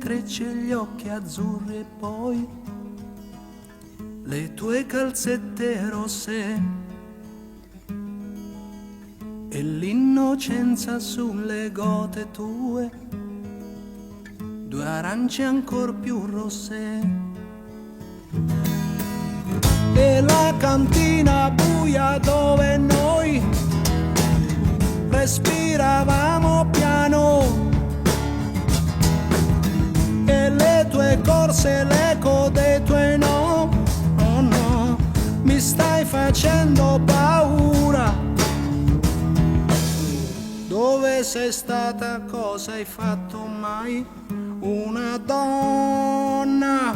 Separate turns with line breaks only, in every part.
trecce e gli occhi azzurri e poi le tue calzette rosse e l'innocenza sulle gote tue, due arance ancor più rosse. E la cantina buia dove noi respiravamo piano, e le tue corse, l'eco dei tuoi no, oh no, mi stai facendo paura. Dove sei stata, cosa hai fatto mai? Una donna,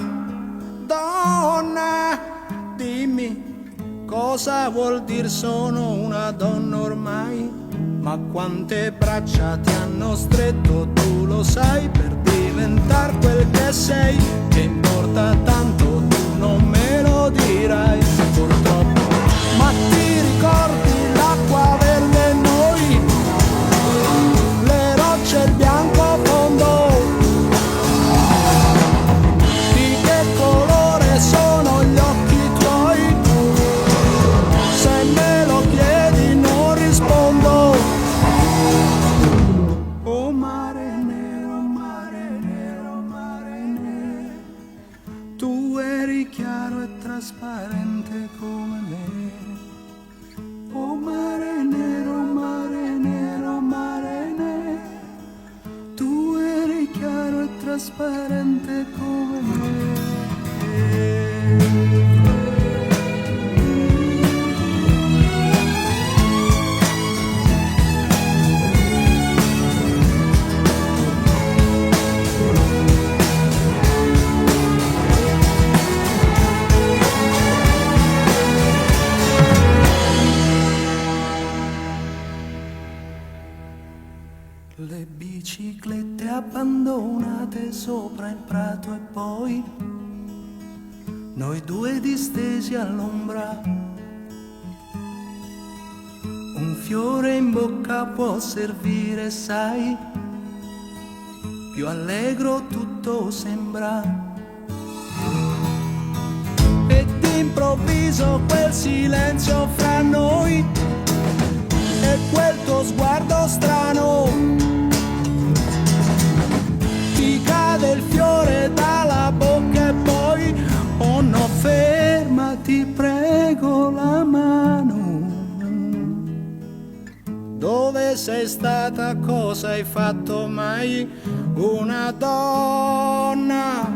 donna, dimmi cosa vuol dire sono una donna ormai? Ma quante braccia ti hanno stretto, tu lo sai, per diventar quel che sei. Che importa tanto, tu non me lo dirai purtroppo. Ma ti ricordi l'acqua verde e noi, le rocce e il bianco fondo? Di che colore sono gli occhi tuoi? Se me lo chiedi non rispondo. Oh mare nero, mare nero, mare nero, tu eri chiaro e trasparente come me. Oh mare nero, mare nero, mare nero, tu eri chiaro e trasparente come me. Le biciclette abbandonate sopra il prato e poi noi due distesi all'ombra. Un fiore in bocca può servire, sai, più allegro tutto sembra. E d'improvviso quel silenzio fra noi e quel tuo sguardo strano, ti cade il fiore dalla bocca e poi, oh no, fermati, prego la mano. Dove sei stata, cosa hai fatto mai? Una donna,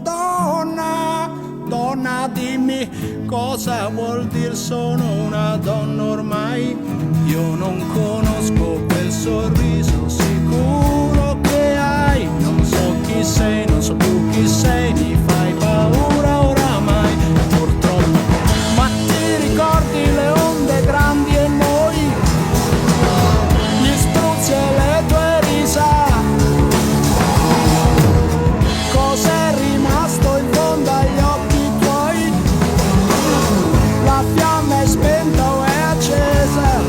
donna, donna, dimmi cosa vuol dire sono una donna ormai. Io non conosco quel sorriso sicuro che hai, non so chi sei, non so più chi sei, mi fai paura oramai, purtroppo. Ma ti ricordi le onde grandi e noi, gli spruzzi e le tue risa? Cos'è rimasto in fondo agli occhi tuoi? La fiamma è spenta o è accesa?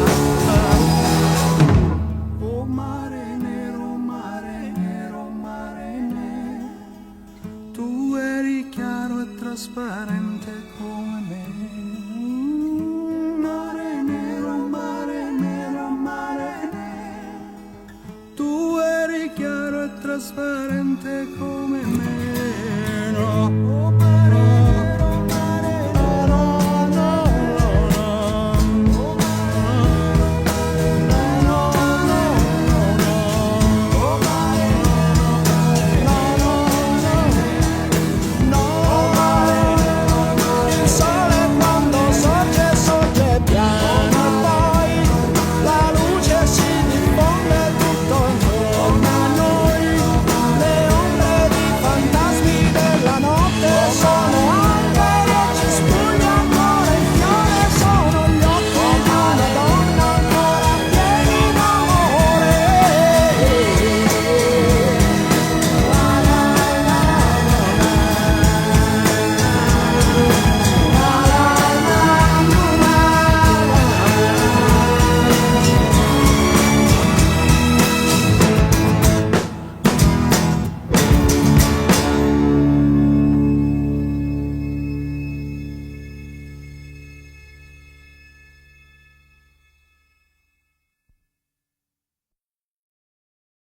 Oh mare nero, mare nero, mare nero, tu eri chiaro e trasparente come me. Mare nero, mare nero, mare nero, tu eri chiaro e trasparente come me. No.